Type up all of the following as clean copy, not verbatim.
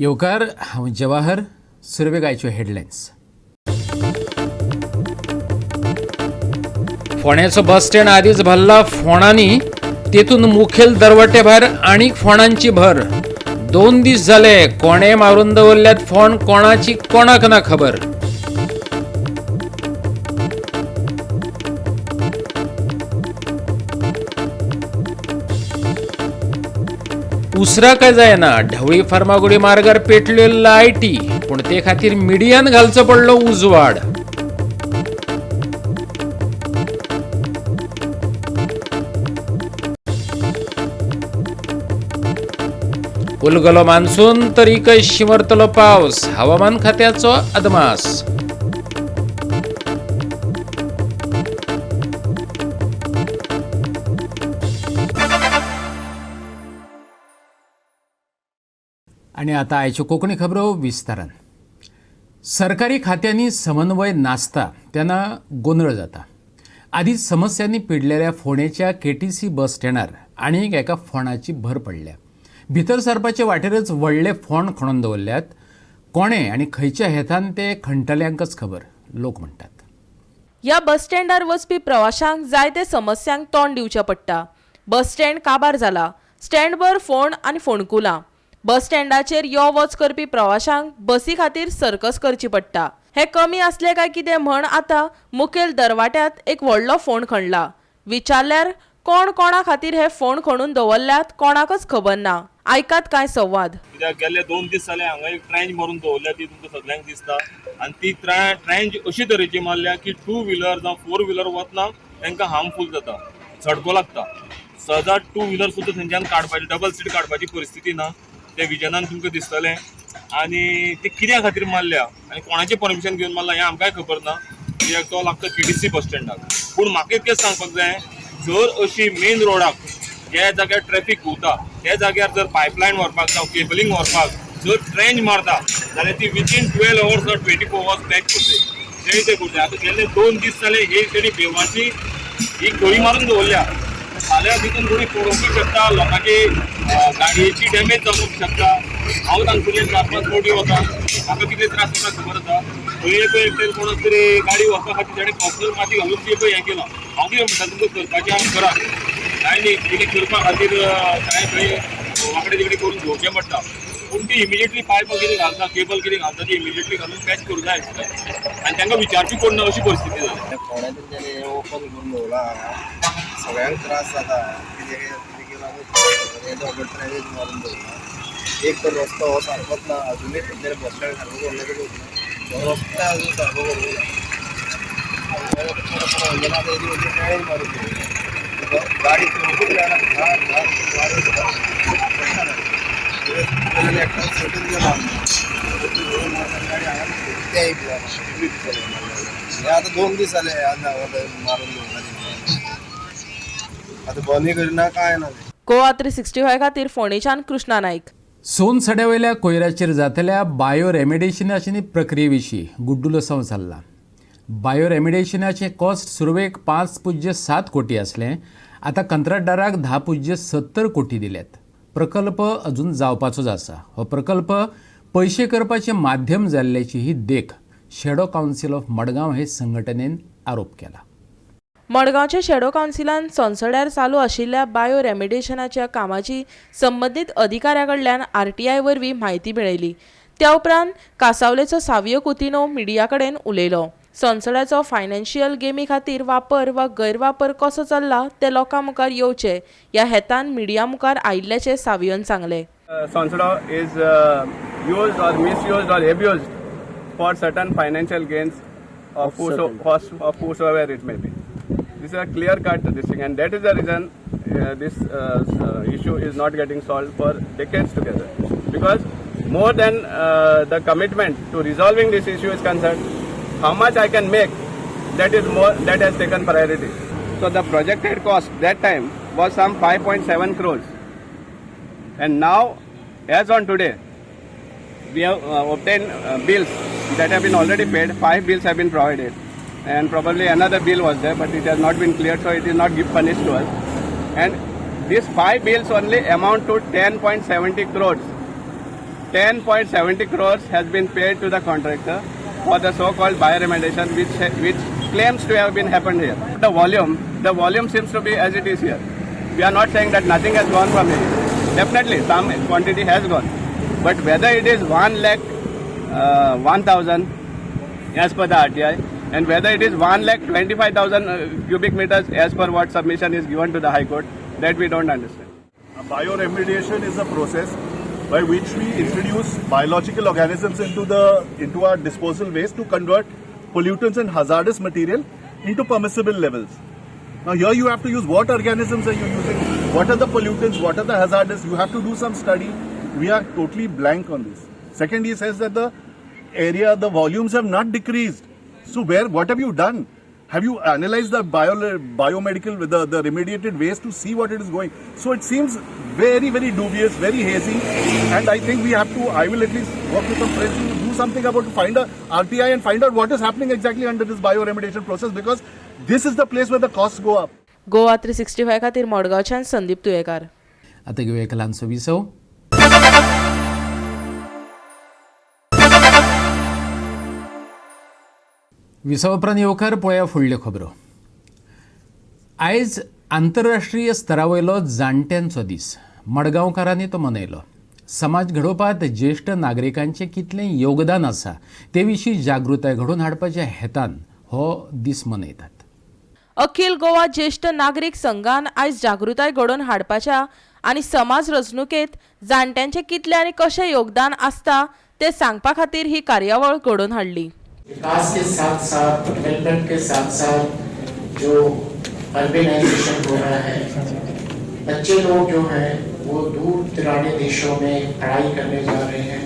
येवकार हांव Jawahar सुरवेगायच्यो headlines. फोंड्याचो bus stand आदींच भरला फोंडांनी, तेतून मुखेल दरवटे भायर आनीक फोंडांची भर. 2 दीस जाले कोणे मारून दवरल्यात फोंड, कोणाची कोणाक ना खबर. उसरा काय जायना, ढवळी फार्मागुडी मार्गार पेटल्यो लायटी, पूण ते खातीर मिडियान घालचो पडलो उजवाड. उलगलो मान्सून तरीकय शिंवरतलो पावस, हवामान खात्याचो अदमास. आणि आता आयच्यो कोंकणी खबरो विस्तारान. सरकारी खात्यांनी समन्वय नासता तेन्ना गोंधळ जाता. आदींच समस्यांनी पिडलेल्या फोंडेच्या केटीसी बस स्टँडार आनीक एका फोंडाची भर पडल्या. भितर सरपाचे वाटेरच व्हडले फोंड खणून दवरल्यात. कोणे आनी खंयच्या हेतान ते खणटल्यांकच खबर, लोक म्हणटात. ह्या बस स्टँडार वचपी प्रवाशांक जायते समस्यांक तोंड दिवचें पडटा. बस स्टँड काबार जाला, स्टँडभर फोंड आनी फोंडकुलां. बस स्टँडाचेर यो वच करपी प्रवाशांक बसी खातीर सर्कस करची पडटा. हे कमी असले काय कितें म्हण आतां मुखेल दरवाट्यात एक व्हडलो फोंड खणला. विचारल्यार कोण कोणा खातीर हे फोंड खणून दवरल्यात कोणाकच खबर ना. आयकात काय संवाद. गेले 2 दीस जाले हांगा एक ट्रेंच मारून दवरल्या, ती तुमकां सगळ्यांक दिसता. आनी ती ट्रेंच अशी तरेची मारल्या की 2 व्हिलर जावं 4 व्हिलर वतना तांकां हार्मफूल जाता, झडको लागता. सहजा 2 व्हिलर सुद्दां थंयच्यान काडपाची, डबल सीट काडपाची परिस्थिती ना. ते विजनान तुमकां दिसतलें. आनी ते कित्या खातीर मारल्या आनी कोणाचें परमिशन घेवन मारला हें आमकांय खबर ना. कित्याक तो लागता केटीसी बस स्टँडाक. पूण म्हाका इतकेंच सांगपाक जाय, जर अशी मेन रोडाक ज्या जाग्यार ट्रॅफिक घुंवता त्या जाग्यार जर पायपलायन व्हरपाक जावं केबलिंग व्हरपाक जर ट्रेंच मारता जाल्यार ती within 12 hours or 24 hours patch करतली. तेणी ते करतले. आतां गेले 2 दीस जाले हे तेणी बेवाची ही खळी मारून दवरल्या. फाल्यां भितर कोणी पडोवंक शकता, लोकांची गाडयेची डॅमेज जावंक शकता. हांव तांगसुरले 4-5 फावटी वता, म्हाका कितले त्रास जाता खबर आसा. खंय एकटेन कोणाक तरी गाडी वचपा खातीर ताणें कॉस्टर माती घालून ती हें केलां. हांव कितें म्हणटा, तुमकां करपाचें आमी करा, कांय न्ही. कितें करपा खातीर कांय खंय वांकडे तिकडे करून घेवचें पडटा. पूण ती इमिजिएटली पायप कितें घालता, केबल कितें घालता ती इमिजिएटली घालून पॅच करूं जाय आनी तांकां विचारची कोण ना अशी परिस्थिती जाली. फोंड्यातून ओपन करून दवरला, सगळ्यांक त्रास जाता. ट्रेनेज मारून दवरला. एक तर रस्तो हो सारकोच ना, अजुनूय सध्या बस स्टँड सारको करूं रस्तो अजून सारको करूं ना. ट्रेनेज मारून दवरला, गाडी खूब जायना. हे आतां 2 दीस जाले मारून दवरला. आता बंद करिना काय ना. गोवा 365 खातीर फोंडेच्यान कृष्णा नाईक. सोन सड्यावयल्या कोयराचेर जातल्या बायो रेमिडेशनाचे प्रक्रिये विशीं गुड्डुलो संवस जाल्ला. बायो रेमिडेशनाचें कॉस्ट सुरवेक 5.7 कोटी आसलें. आतां कंत्राटदाराक 10.70 कोटी दिल्यात. प्रकल्प अजून जावपाचोच आसा. हो प्रकल्प पयशे करपाचें माध्यम जाल्ल्याची ही देख शॅडो कावन्सिल ऑफ मडगांव हे संघटनेन आरोप केला. मडगांवच्या शॅडो कावन्सिलान सोनसड्यार चालू आशिल्ल्या बायो रेमिडेशनाच्या कामाची संबंदीत अधिकाऱ्या कडल्यान RTI वरवीं म्हायती मेळयली. त्या उपरांत कासावलेचो सावियो कुतिनो मिडिया कडेन उलयलो. सोनसड्याचो फायनान्शियल गेमी खातीर वापर वा गैरवापर कसो चल्ला ते लोकां मुखार येवचे ह्या हेतान मिडिया मुखार आयिल्ल्याचें सावियोन सांगलें. Sonsada is used or misused or abused for certain financial gains of whosoever it may be. This is a clear-cut thing, and that is the reason this issue is not getting solved for decades together. Because more than the commitment to resolving this issue is concerned, how much I can make, that has taken priority. So the projected cost that time was some 5.7 crores, and now, as on today, we have obtained bills that have been already paid. 5 bills have been provided. And probably another bill was there, but it has not been cleared, so it is not punished to us. And these 5 bills only amount to 10.70 crores. 10.70 crores has been paid to the contractor for the so-called bioremediation which claims to have been happened here. The volume seems to be as it is here. We are not saying that nothing has gone from here. Definitely some quantity has gone. But whether it is 1,01,000 as per the RTI and whether it is 1,25,000 cubic meters as per what submission is given to the High Court, that we don't understand. Bioremediation is a process by which we introduce biological organisms into our disposal waste to convert pollutants and hazardous material into permissible levels. Now here you have to use what organisms are you using, what are the pollutants, what are the hazardous, you have to do some study. We are totally blank on this. Second, he says that the volumes have not decreased. So what have you done? Have you analyzed the biomedical, the remediated waste to see what it is going? So it seems very, very dubious, very hazy. And I think I will at least work with some friends to do something about to find a RTI and find out what is happening exactly under this bioremediation process, because this is the place where the costs go up. Goa 365 खातीर मडगांवच्यान संदीप तुयेकार. आता घेऊया एक ल्हानसो विसव. विसव उपरांत येवकार पळया फुडल्यो खबरो. आयज आंतरराष्ट्रीय स्तरावयलो जाणट्यांचो दीस. मडगांवकारांनी तो मनयलो. समाज घडोवपांत ज्येश्ठ नागरिकांचें कितलें योगदान आसा ते विशीं जागृताय घडोवन हाडपाच्या हेतान हो दीस मनयतात. अखिल गोवा ज्येष्ठ नागरिक संघान आयज जागृताय घडोवन हाडपाच्या आनी समाज रचणुकेत जाणट्यांचें कितलें आनी कशें योगदान आसता ते सांगपा खातीर ही कार्यावळ घडोवन हाडली. विकास के साथ साथ डेवलपमेंट के साथ साथ जो अर्बनाइजेशन हो रहा है, बच्चे लोग जो हैं वो दूर दराने देशों में पढ़ाई करने जा रहे हैं,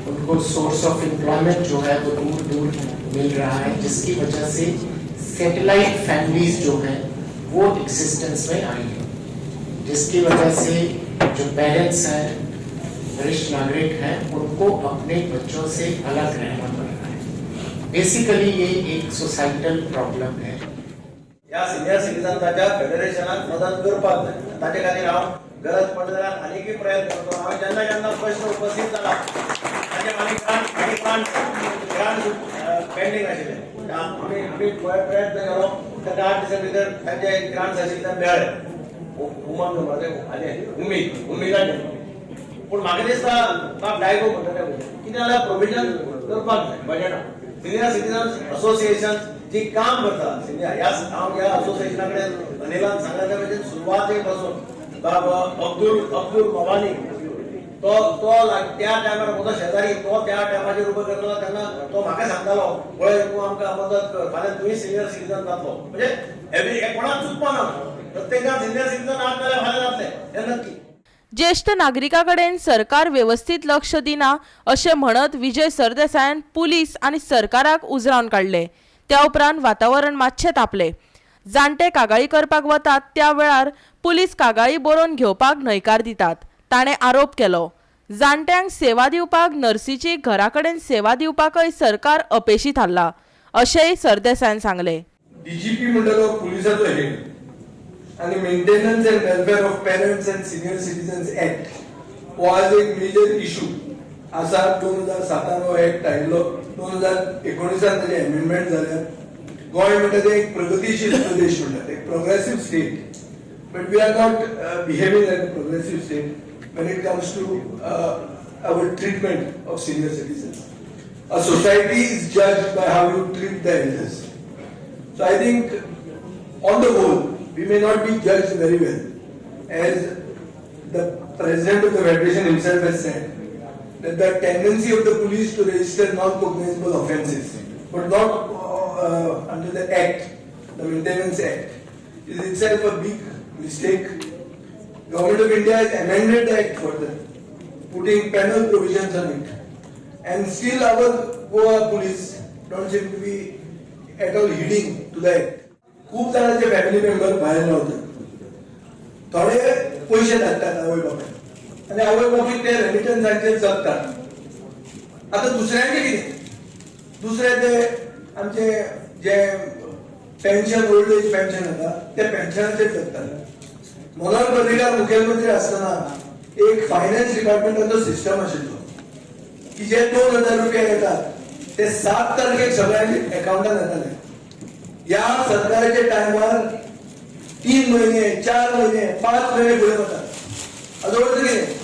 उनको सोर्स ऑफ एम्प्लॉयमेंट जो है वो दूर दूर मिल रहा है, जिसकी वजह से सैटेलाइट फैमिलीज जो हैं वो एग्जिस्टेंस में आई है, जिसकी वजह से जो पेरेंट्स हैं, वरिष्ठ नागरिक हैं, उनको अपने बच्चों से अलग रहना पड़ रहा है. बेसिकली ये एक सोसाइटल प्रॉब्लम है. या सिनियर सिटीजनच्या फेडरेशनात मदत करपाक जाय. ताचे खातीर हांव गरज पडटा जाल्यार आनीकय प्रयत्न करतो. हांवें जेन्ना जेन्ना प्रश्न उपस्थित जाला ताचे ग्रांट पेंडींग आशिल्ले, आमी प्रयत्न केलो. ताका 8 दिसां भितर ताचे ग्रांट्स आशिल्ले ते मेळ्ळे. उमेदाचे पूण म्हाका दिसता म्हाका डायगो म्हणटा कितें जाल्यार प्रोविजन करपाक जाय बजेटान. सिनियर सिटीजन असोसिएशन जी काम करता, हांव ह्या असोसिएशना कडेन अनिलान सांगल्या भशेन सुरवाते पासून अब्दुल मवानी तो त्या टायमार म्हजो शेजारी, तो त्या टायमाचेर उबो करतालो तेन्ना तो म्हाका सांगतालो पळय तूं आमकां मदत कर, फाल्यां तुवें सिनियर सिटीजन जातलो. म्हणजे कोणाक चुकपाना, प्रत्येकान सिनियर सिटीजन आज नाल्यार फाल्यां जातले हें नक्की. ज्येष्ठ नागरिका कडेन सरकार व्यवस्थीत लक्ष दिना अशें म्हणत विजय सरदेसायान पुलीस आनी सरकाराक उजरावन काडले. त्या उपरांत वातावरण मातशें तापलें. जाणटे कागाळी करपाक वतात त्या वेळार पुलीस कागाळी बरोवन घेवपाक न्हयकार दितात. ताणें आरोप केलो. जाणट्यांक सेवा दिवपाक नर्सीची घरा कडेन सेवा दिवपाकय सरकार अपेशी थारला अशेंय सरदेसायान सांगलें. डीजीपी म्हणटलो पुलिसाचो हेड आणि maintenance and welfare of parents and senior citizens act हो आज एक मेजर इशू आसा. 2007 हो ऍक्ट आयिल्लो, 2019 ताचे अमेंडमेंट जाल्या. गोंय म्हणटा ते एक प्रगतीशील प्रदेश म्हणटा, एक progressive state, but we are not behaving like a progressive state when it comes to our treatment of senior citizens. A society is judged by how you treat the elders. So I think on the whole we may not be judged very well, as the president of the federation himself has said that the tendency of the police to register non-cognizable offences but not under the act, the Maintenance Act, is itself a big mistake. Government of India has amended the act further, putting penal provisions on it, and still our Goa police don't seem to be at all heeding to the act. खूप जणांचे family member भायर रावतात, थोडे पयशे धाडटात आवय बापायक आनी आवय बापायक ते रेमिटन्सांचेर जगतात. आता दुसऱ्यांचे कितें? दुसरे ते आमचे जे पेन्शन, ओल्ड एज पेन्शन येता ते पेन्शनाचेर जगतात. मनोहर पर्रीकार मुखेलमंत्री आसतना एक फायनान्स डिपार्टमेंटाचो सिस्टम आशिल्लो की जे 2,000 रुपया येतात ते 7 तारखेक सगळ्यांच्या अकाउंटात येतले. या सरकाराच्या टायमार 3 महिने 4 महिने 5 महिने फुडें वतात. हाचो अर्थ कितें?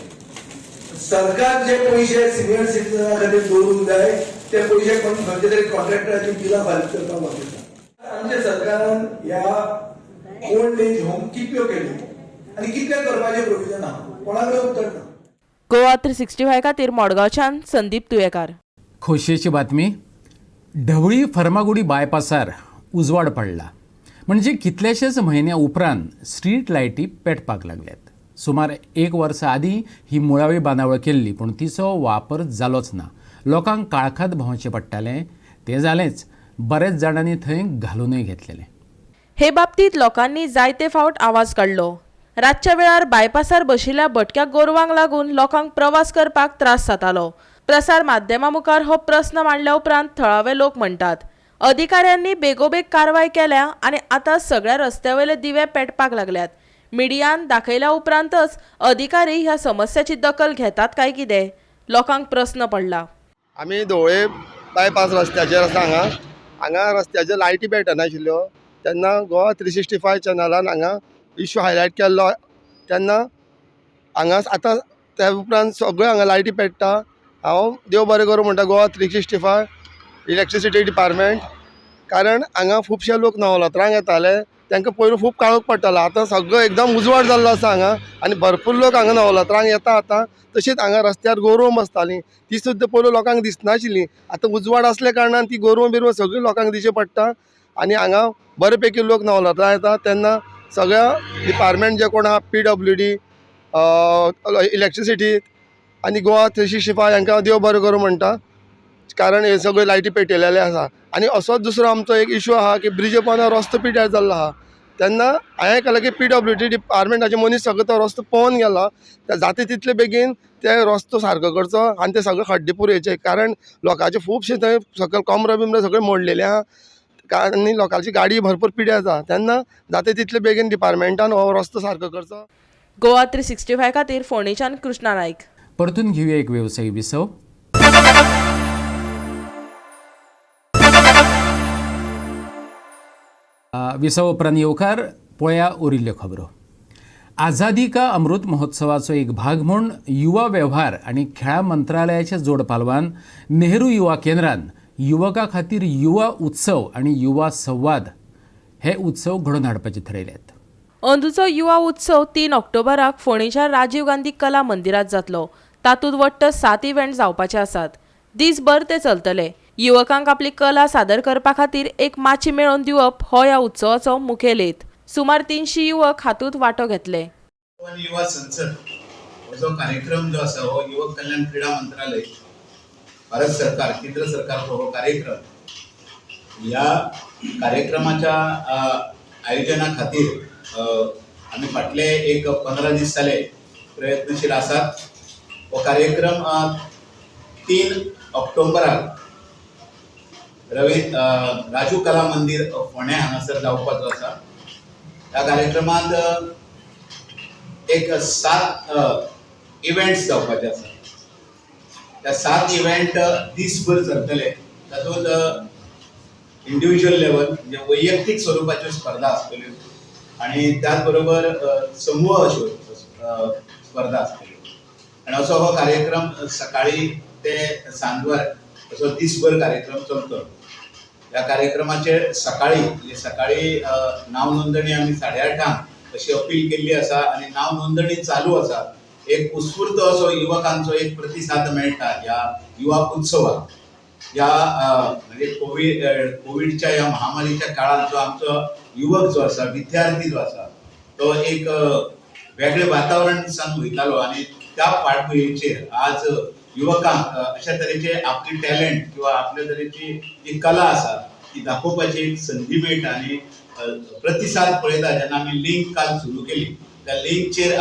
सरकार जे पैसे सिनियर सिटीजना खातीर दवरूंक जाय ते पैसे कोण खंयच्या तरी कॉन्ट्रॅक्टराची बिलां फारीक करपाक वापरता. आमच्या सरकारान ह्या ओल्ड एज होम कितल्यो केल्यो आनी कितले करपाचें प्रोविजन आहा कोणा कडेन उत्तर ना. गोवा 365 खातीर मडगांवच्यान संदीप तुयेकार. खोशयेची बातमी. ढवळी फर्मागुडी बायपासार उजवाड पडला. म्हणजे कितलेशेच म्हयन्या उपरांत स्ट्रीट लायटी पेटपाक लागल्यात. सुमार 1 वर्स आदीं ही मुळावी बांदावळ केल्ली पूण तिचो वापर जालोच ना. लोकांक काळखात भोंवचें पडटालें. तें जालेंच, बरेच जाणांनी थंय घालूनय घेतलेलें. हे बाबतींत लोकांनी जायते फावट आवाज काडलो. रातच्या वेळार बायपासार बशिल्ल्या भटक्या गोरवांक लागून लोकांक प्रवास करपाक त्रास जातालो. प्रसार माध्यमां मुखार हो प्रस्न मांडल्या उपरांत थळावे लोक म्हणटात अधिकाऱ्यांनी बेगोबेग कारवाय केल्या आनी आतां सगळ्या रस्त्यावयले दिवे पेटपाक लागल्यात. मिडियान दाखयल्या उपरांतच अधिकारी ह्या समस्याची दखल घेतात काय कितें लोकांक प्रस्न पडला. आमी धवळे बायपास रस्त्याचेर आसा. हांगा रस्त्याच्यो लायटी पेटनाशिल्ल्यो तेन्ना गोवा 365 चॅनलान हांगा इश्यू हायलायट केल्लो. तेन्ना हांगा आतां त्या उपरांत सगळ्यो हांगा लायटी पेट्टा. हांव देव बरें करूं म्हणटा गोवा 365 इलेक्ट्रिसिटी डिपार्टमेंट. कारण हांगा खुबशे लोक नवलात्रांक येताले तांकां पयलीं खूब काळोख पडटालो. आतां सगळो एकदम उजवाड जाल्लो आसा हांगा आनी भरपूर लोक हांगा नवलात्रांक येता. आतां तशीच हांगा रस्त्यार गोरवां बसतालीं ती सुद्दां पयलीं लोकांक दिसनाशिल्लीं. आतां उजवाड आसल्या कारणान ती गोरवां बिरवां सगळीं लोकांक दिश्टी पडटा आनी हांगा बरे पैकी लोक नवलात्रां येता. तेन्ना सगळ्या डिपार्टमेंट जे कोण आहा PWD इलेक्ट्रिसिटी आनी गोवा 365 हांकां देव बरें करूं म्हणटा. कारण हे सगळे लायटी पेटयलेले आसा. आनी असोच दुसरो आमचो एक इश्यू आहा की ब्रिजा पोंदा रस्तो पिड्ड्यार जाल्लो आहा. तेन्ना हांवें केलें की PWD डिपार्टमेंटाचे मनीस सगळो तो रस्तो पळोवन गेलो. जाता तितले बेगीन ते रस्तो सारको करचो आनी ते सगळे खड्डे पुरयचे. कारण लोकांचे खुबशे थंय सकयल कमरां बिमरां सगळे मोडलेले आहा आनी लोकांची गाडी भरपूर पिड्ड्यार जाता. तेन्ना जाता तितले बेगीन डिपार्टमेंटान हो रस्तो सारको करचो. गोवा 365 खातीर फोंडेच्यान कृष्णा नायक. परतून घेवया एक वेवसायी विसव. विसव उपरांत येवकार पळया उरिल्ल्यो खबरो. आझादी का अमृत महोत्सवाचो एक भाग म्हूण युवा वेव्हार आनी खेळां मंत्रालयाचे जोड पालवान नेहरू युवा केंद्रान युवकां खातीर युवा उत्सव आनी युवा संवाद हे उत्सव घडोवन हाडपाचे थारायल्यात. अंदूचो युवा उत्सव 3 ऑक्टोबराक फोंडेच्या राजीव गांधी कला मंदिरांत जातलो. तातूंत वट्ट 7 इव्हेंट जावपाचे आसात. दीसभर ते चलतले. युवकांक आपली कला सादर करपा खातीर एक माची मेळोवन दिवप हो ह्या उत्सवाचो मुखेल हेत. सुमार 300 युवक हातूंत वांटो घेतले. युवा संसद हो जो कार्यक्रम जो आसा हो युवक कल्याण क्रीडा मंत्रालय भारत सरकार केंद्र सरकारचो हो कार्यक्रम. ह्या कार्यक्रमाच्या आयोजना खातीर आमी फाटले एक 15 दीस जाले प्रयत्नशील आसात. हो कार्यक्रम 3 ऑक्टोबराक राजू कला मंदिर फोंड्या हांगासर जावपाचो आसा. ह्या कार्यक्रमांत एक 7 इव्हेंट्स जावपाचे आसा. त्या 7 इव्हेंट दीसभर चलतले. तातूंत इंडिव्हिज्युअल लेवल म्हणजे वैयक्तीक स्वरुपाच्यो स्पर्धा आसतल्यो आनी त्याच बरोबर समूह अश्यो स्पर्धा आसतल्यो. आनी असो हो कार्यक्रम सकाळी ते सांजवार असो दीसभर कार्यक्रम चलतलो. ह्या कार्यक्रमाचेर सकाळी नाव नोंदणी आमी 8:30 अशी अपील केल्ली आसा आनी नाव नोंदणी चालू आसा. एक उत्स्फूर्त असो युवकांचो एक प्रतिसाद मेळटा ह्या युवा उत्सवाक. ह्या म्हणजे कोविडच्या ह्या महामारीच्या काळात जो आमचो युवक जो आसा विद्यार्थी जो आसा तो एक वेगळे वातावरण दिसान वयतालो आनी त्या फाटभुंयेचेर आज युवकांक अशा तरेचे आपली टॅलंट किंवा आपल्या तरेची जी कला आसा ती दाखोवपाची एक संधी मेळटा. आनी प्रतिसाद पळयता जेन्ना आमी लिंक काल सुरू केली त्या लिंकचेर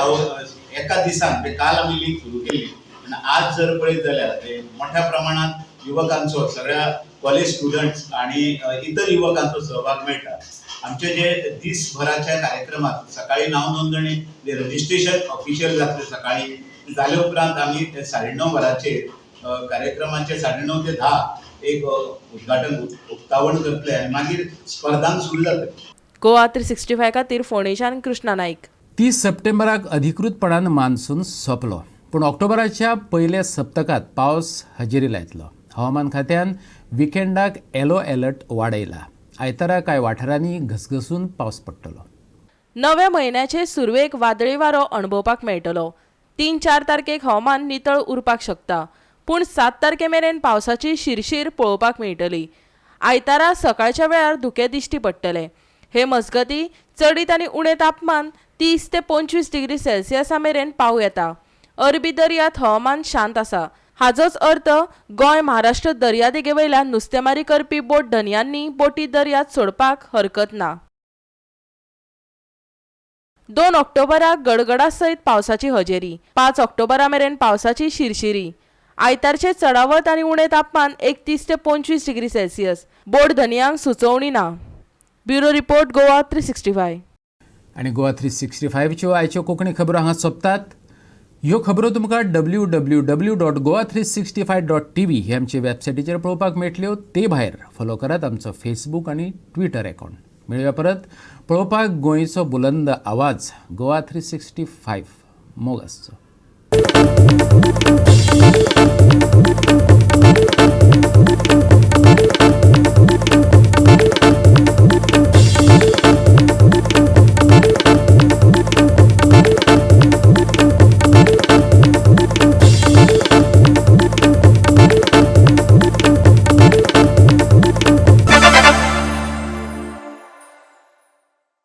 एका दिसान म्हणजे काल आमी लिंक सुरू केली आनी आज जर पळयत जाल्यार मोठ्या प्रमाणात युवकांचो सगळ्या कॉलेज स्टुडंट्स आणि इतर युवकांचो सहभाग मेळटा. आमचे जे दीसभराच्या कार्यक्रमात सकाळी नाव नोंदणी रजिस्ट्रेशन ऑफिशियल जातले सकाळी जाले उपरांत आमी 9:30 वरांचेर कार्यक्रमाचे 9:30 ते 10 एक उद्घाटन उक्तावण करतले आनी मागीर स्पर्धांक सुरू जातले. गोवा 365 खातीर फोंडेच्यान कृष्णा नाईक. 30 सप्टेंबराक अधिकृतपणान मान्सून सोंपलो, पूण ऑक्टोबराच्या पयल्या सप्तकात पावस हजेरी लायतलो. हवामान खात्यान विकेंडाक येलो अलर्ट वाडयला. आयतारा कांय वाठारांनी घसघसून पावस पडटलो. नव्या म्हयन्याचे सुरवेक वादळी वारो अणभवपाक मेळटलो. 3-4 तारखेक हवामान नितळ उरपाक शकता, पूण 7 तारखे मेरेन पावसाची शिरशीर पळोवपाक मेळटली. आयतारा सकाळच्या वेळार धुके दिश्टी पडटले. हे मजगतीं चडीत आनी उणें तापमान 30 ते 25 डिग्री सेल्सियसा मेरेन पावूं येता. अरबी दर्यांत हवामान शांत आसा. हाचोच अर्थ गोंय महाराष्ट्र दर्यादेगे वयल्यान नुस्तेमारी करपी बोट धन्यांनी बोटी दर्यांत सोडपाक हरकत ना. 2 ऑक्टोबराक गडगडा सयत पावसाची हजेरी. 5 ऑक्टोबरा मेरेन पावसाची शिरशिरी. आयतारचे चडावत आनी उणें तापमान 31 ते 25 डिग्री सेल्सियस. बोट धन्यांक सुचोवणी ना. Bureau report Goa 365. आनी गोवा 365च्यो आयच्यो कोंकणी खबरो हांगा सोंपतात. ह्यो खबरो तुमकां www.goa365.tv हे आमचे वेबसायटीचेर पळोवपाक मेळटल्यो. ते भायर फॉलो करात आमचो फेसबूक आनी ट्विटर अकाउंट. मेळुया परत पळोवपाक गोंयचो बुलंद आवाज गोवा 365 मोग आसचो.